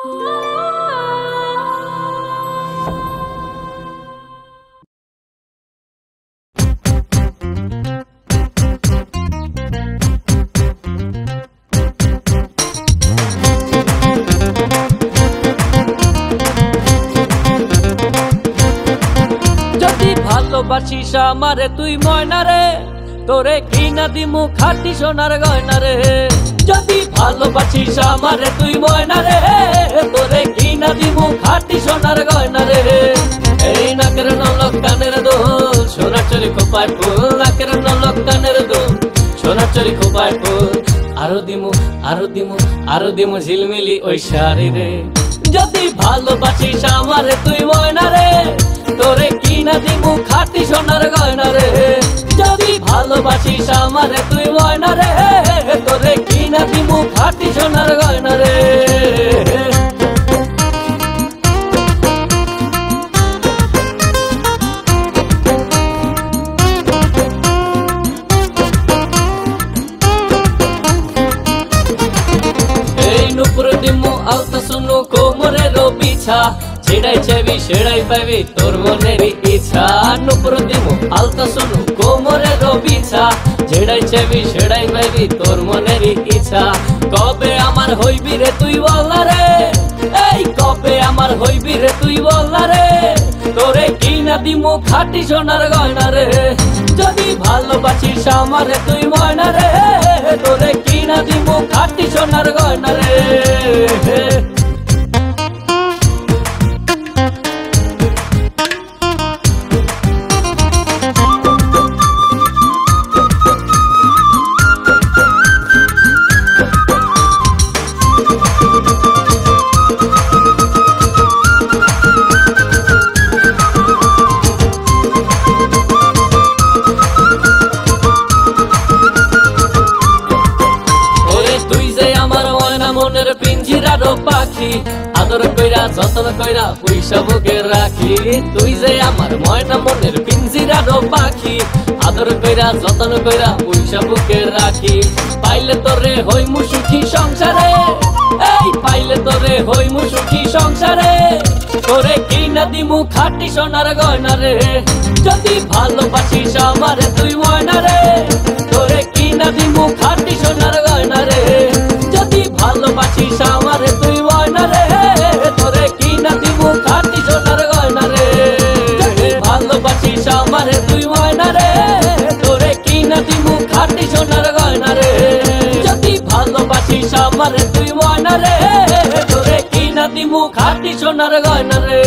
ভালোবাসিস আমারে তুই ময়না রে, তোরে কিনা দিমু খাঁটি সোনার গয়না রে। যদি ভালোবাসিস আমারে তুই ময়না রে, তোরে কিনা দিমু খাঁটি সোনার গয়না রে। এই নাকের নলক কানের দোল, সোনার চরি খোপায় ফুল, নাকের নলক কানের দোল, সোনার চরি খোপায় ফুল। আরো দিমু আরো দিমু আরো দিমু ঝিলমিলি ওই শাড়ি রে। যদি ভালোবাসিস আমারে তুই ময়না রে, তোরে কিনা দিমু খাঁটি সোনার গয়না রে। যদি ভালোবাসিস আমারে তুই ময়না রে, তোরে কিনা দিমু খাঁটি সোনার গয়না রে। এই নুপুর দিমু আলতা শুনু কোমরের বিছা, ছেড়াই চাইবি সেড়াই পাইবি তোর মনের ইচ্ছা। নুপুর দিমু আলতা শুনু কোমরের বিছা, ছেড়াই চাইবি সেড়াই পাইবি তোর মনের ইচ্ছা। কবে আমার হইবি রে তুই বলনা রে, এই কবে আমার হইবি রে তুই বলনা রে। তোরে কিনা দিমু খাঁটি সোনার গয়না রে। যদি ভালোবাসিস আমারে তুই ময়না রে, তোরে কিনা দিমু খাঁটি সোনার গয়না রে। মনের পিঞ্জিরারো পাখি, আদর কইরা যতন কইরা পয়সা বুকে রাখি। তুই যে আমার ময়না মনের পিঞ্জিরারো পাখি, আদর কইরা যতন কইরা পয়সা বুকে রাখি। পাইলে তোরে হইমু সুখী সংসারে, এই পাইলে তোরে হইমু সুখী সংসারে। তোরে কিনা দিমু খাঁটি সোনার গয়না রে। যদি ভালোবাসিস আমারে তুই ময়না রে, তোরে কিনা দিমু খাঁটি সোনার গয়না রে। যদি ভালোবাসিস আমারে তুই ময়না রে, তোরে কিনা দিমু খাঁটি সোনার গয়না রে। যদি ভালোবাসিস আমারে তুই ময়না রে, তোরে কিনা দিমু খাঁটি সোনার গয়না রে। যদি ভালোবাসিস আমারে তুই ময়না রে, তোরে কিনা দিমু খাঁটি সোনার গয়না রে।